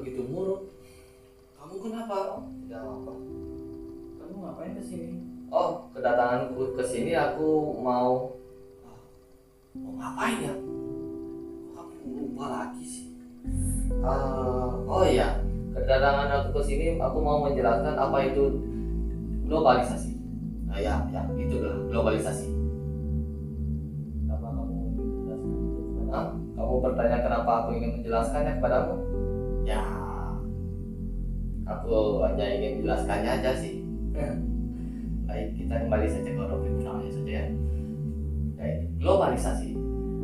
begitu murung. Kamu kenapa? Tidak apa. Kamu ngapain kesini? Oh, kedatanganku ke sini aku mau ngapain ya? Aku lupa lagi sih. Oh iya, kedatangan aku ke sini aku mau menjelaskan apa itu globalisasi. Nah ya, itulah globalisasi. Kenapa kamu menjelaskan itu kepada Kamu bertanya kenapa aku ingin menjelaskannya kepadamu? Ya, aku hanya ingin menjelaskannya aja sih. Baik, kita kembali saja ke topik utamanya saja ya. Baik, globalisasi.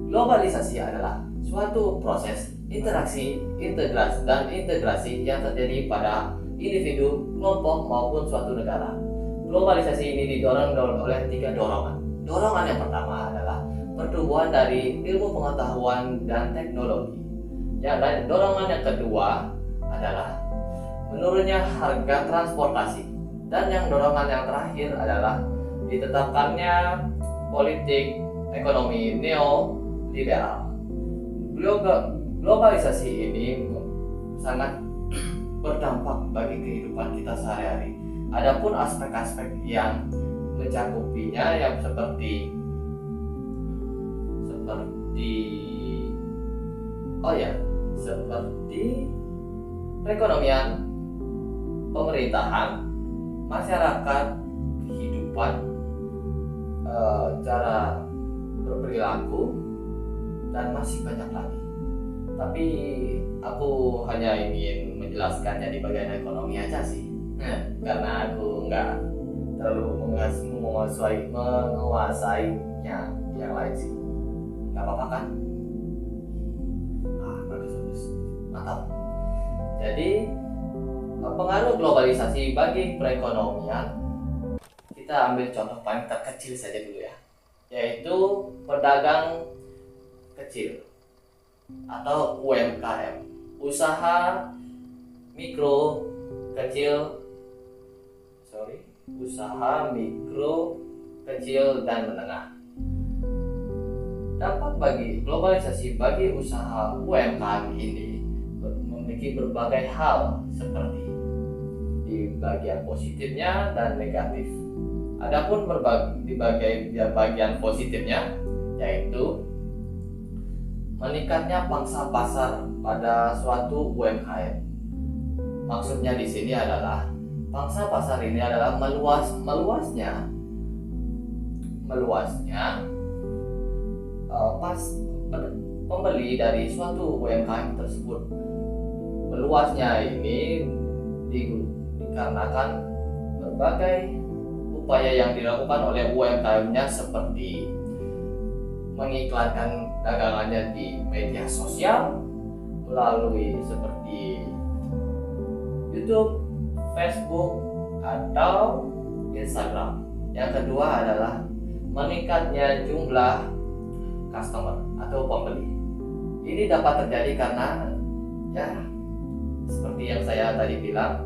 Globalisasi adalah suatu proses interaksi, integrasi yang terjadi pada individu, kelompok maupun suatu negara. Globalisasi ini didorong oleh 3 dorongan. Dorongan yang pertama adalah pertumbuhan dari ilmu pengetahuan dan teknologi. Dan dorongan yang kedua adalah menurunnya harga transportasi. Dan yang dorongan yang terakhir adalah ditetapkannya politik ekonomi neoliberal. Globalisasi ini sangat berdampak bagi kehidupan kita sehari-hari. Adapun aspek-aspek yang mencakupinya yang seperti perekonomian, pemerintahan, masyarakat, kehidupan, cara berperilaku, dan masih banyak lagi. Tapi aku hanya ingin menjelaskannya di bagian ekonomi aja sih, karena aku nggak terlalu menguasainya yang lain sih. Nggak apa-apa kan? Bagus, mantap. Jadi pengaruh globalisasi bagi perekonomian, kita ambil contoh paling terkecil saja dulu ya, yaitu pedagang kecil atau UMKM, usaha mikro kecil dan menengah. Dampak bagi globalisasi bagi usaha UMKM ini memiliki berbagai hal seperti di bagian positifnya dan negatif. Adapun di bagian positifnya yaitu meningkatnya pangsa pasar pada suatu UMKM. Maksudnya di sini adalah pangsa pasar ini adalah meluasnya pembeli dari suatu UMKM tersebut. Meluasnya ini dikarenakan berbagai upaya yang dilakukan oleh UMKM-nya seperti mengiklankan dagangannya di media sosial melalui seperti YouTube, Facebook, atau Instagram. Yang kedua adalah meningkatnya jumlah customer atau pembeli. Ini dapat terjadi karena ya seperti yang saya tadi bilang,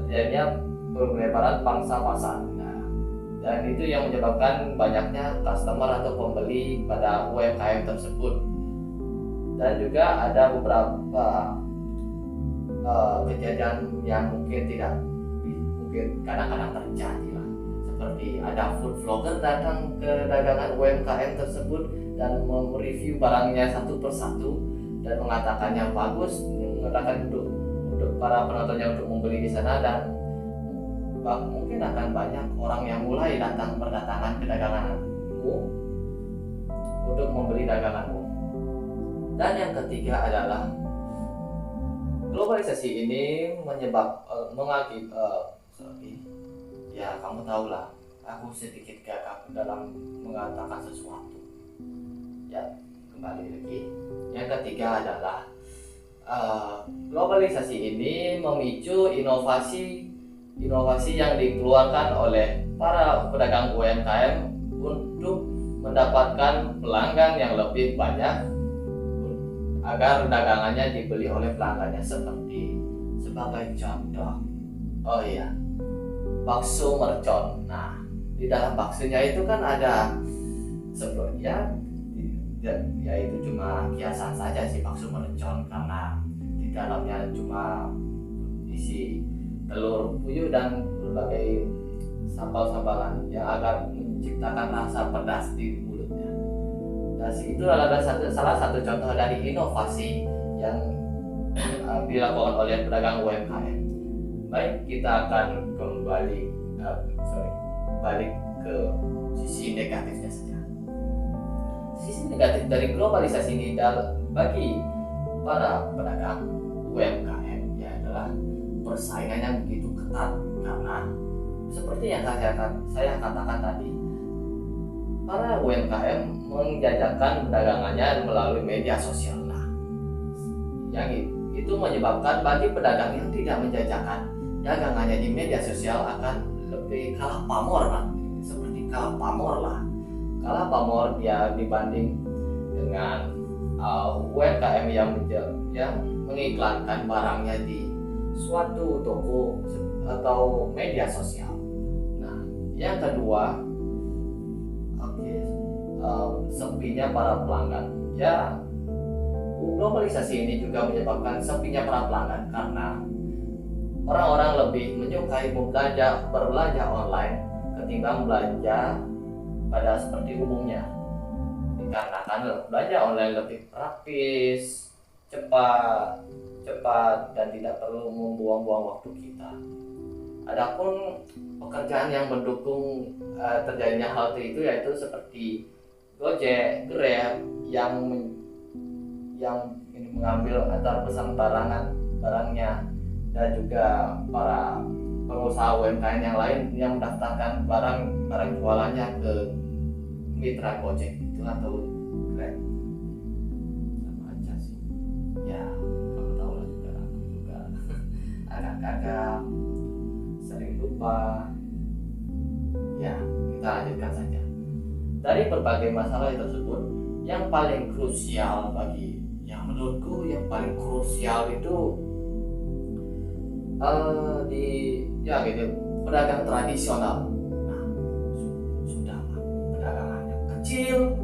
terjadinya pelebaran pangsa pasar. Dan itu yang menyebabkan banyaknya customer atau pembeli pada UMKM tersebut. Dan juga ada beberapa kejadian yang mungkin kadang-kadang terjadi lah. Seperti ada food vlogger datang ke dagangan UMKM tersebut dan mereview barangnya satu persatu dan mengatakannya bagus, mengatakan untuk para penontonnya untuk membeli di sana, dan mungkin akan banyak orang yang mulai berdatangan ke daganganmu untuk membeli daganganmu. Dan yang ketiga adalah globalisasi ini ya kamu tahulah, aku sedikit gagap dalam mengatakan sesuatu. Ya, kembali lagi. Yang ketiga adalah globalisasi ini memicu inovasi yang dikeluarkan oleh para pedagang UMKM untuk mendapatkan pelanggan yang lebih banyak agar dagangannya dibeli oleh pelanggannya. Sebagai contoh, bakso mercon. Nah, di dalam baksonya itu kan ada sebelumnya ya itu cuma kiasan saja sih bakso mercon, karena di dalamnya cuma isi telur puyuh dan berbagai sambal-sambalan yang agar menciptakan rasa pedas di mulutnya. Dan itu adalah salah satu contoh dari inovasi yang dilakukan oleh pedagang UMKM. Baik, kita akan balik ke sisi negatifnya saja. Sisi negatif dari globalisasi ini bagi para pedagang UMKM ya adalah persaingan yang begitu ketat, karena seperti yang saya katakan tadi, para UMKM menjajakan dagangannya melalui media sosial. Nah, yang itu menyebabkan bagi pedagang yang tidak menjajakan dagangannya di media sosial akan lebih kalah pamor lah, seperti kalah pamor dia dibanding dengan UMKM yang mengiklankan barangnya di suatu toko atau media sosial. Nah, yang kedua, sepinya para pelanggan. Ya, globalisasi ini juga menyebabkan sepinya para pelanggan karena orang-orang lebih menyukai berbelanja online ketimbang belanja pada seperti umumnya. Dikarenakan belanja online lebih praktis, cepat dan tidak perlu membuang-buang waktu kita. Adapun pekerjaan yang mendukung terjadinya hal itu yaitu seperti Gojek, Grab yang ini mengambil antar pesan barangnya, dan juga para pengusaha UMKM yang lain yang mendaftarkan barang jualannya ke mitra Gojek itu atau Grab. Sama aja sih. Ya, kamu tahu lah juga, aku juga agak sering lupa. Ya, kita lanjutkan saja. Dari berbagai masalah tersebut, yang paling krusial menurutku yang paling krusial itu pedagang tradisional. Nah, sudah pedagangannya kecil,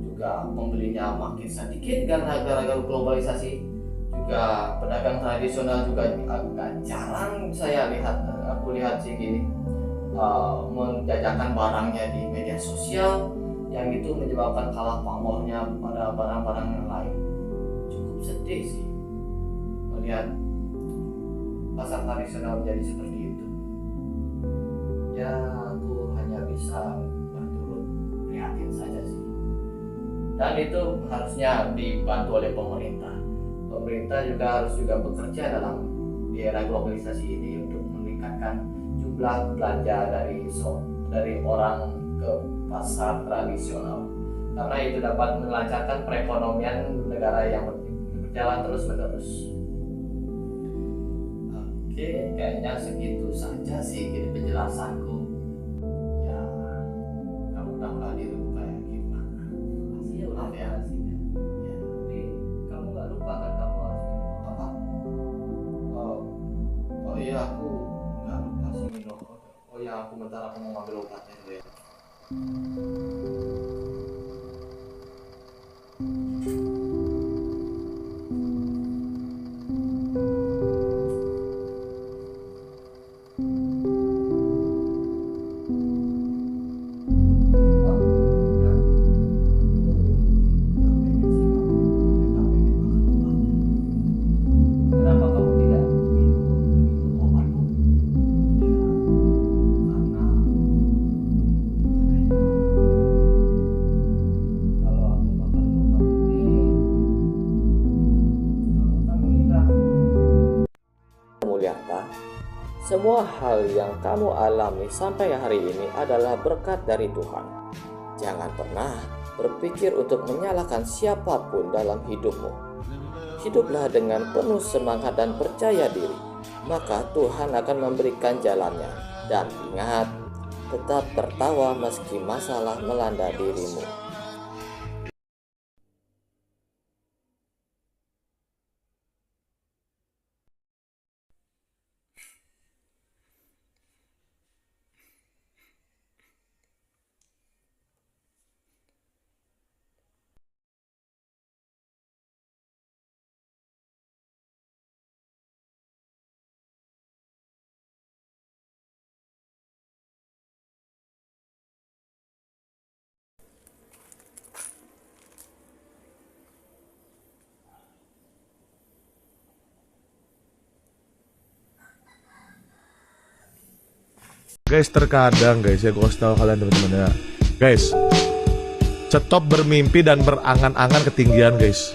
juga pembelinya makin sedikit karena gara-gara globalisasi. Juga pedagang tradisional juga agak jarang aku lihat sih gini, menjajakan barangnya di media sosial, yang itu menyebabkan kalah pamornya pada barang-barang yang lain. Cukup sedih sih melihat pasar tradisional menjadi seperti itu. Ya, aku hanya bisa berturut prihatin saja sih. Dan itu harusnya dibantu oleh pemerintah. Pemerintah juga harus bekerja di era globalisasi ini untuk meningkatkan jumlah belanja dari orang ke pasar tradisional, karena itu dapat melancarkan perekonomian negara yang berjalan terus-menerus. Oke, kayaknya segitu saja sih penjelasanku. Ya, kamu tahu lah dirimu kayak gimana. Iya, udah ya. hasilnya. Ya. Tapi kamu nggak lupa kan kamu harus minum Apa? Oh iya, aku nggak lupa sih minum. Oh iya, aku bentar mau ngambil obatnya dulu ya. Mulyata, semua hal yang kamu alami sampai hari ini adalah berkat dari Tuhan. Jangan pernah berpikir untuk menyalahkan siapapun dalam hidupmu. Hiduplah dengan penuh semangat dan percaya diri, maka Tuhan akan memberikan jalannya. Dan ingat, tetap tertawa meski masalah melanda dirimu. Guys, terkadang guys ya, gue kasih tahu kalian teman-teman ya. Guys, stop bermimpi dan berangan-angan ketinggian guys.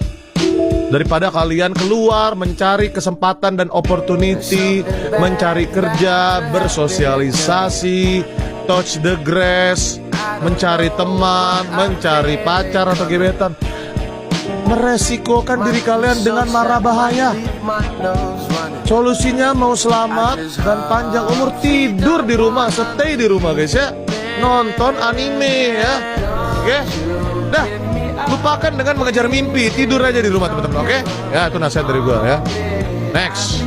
Daripada kalian keluar mencari kesempatan dan opportunity, mencari kerja, bersosialisasi, touch the grass, mencari teman, mencari pacar atau gebetan, meresikokan diri kalian dengan mara bahaya. Solusinya mau selamat dan panjang umur, tidur di rumah, stay di rumah guys ya. Nonton anime ya. Oke. Dah, lupakan dengan mengejar mimpi, tidur aja di rumah teman-teman, oke? Ya, itu nasihat dari gua ya. Next.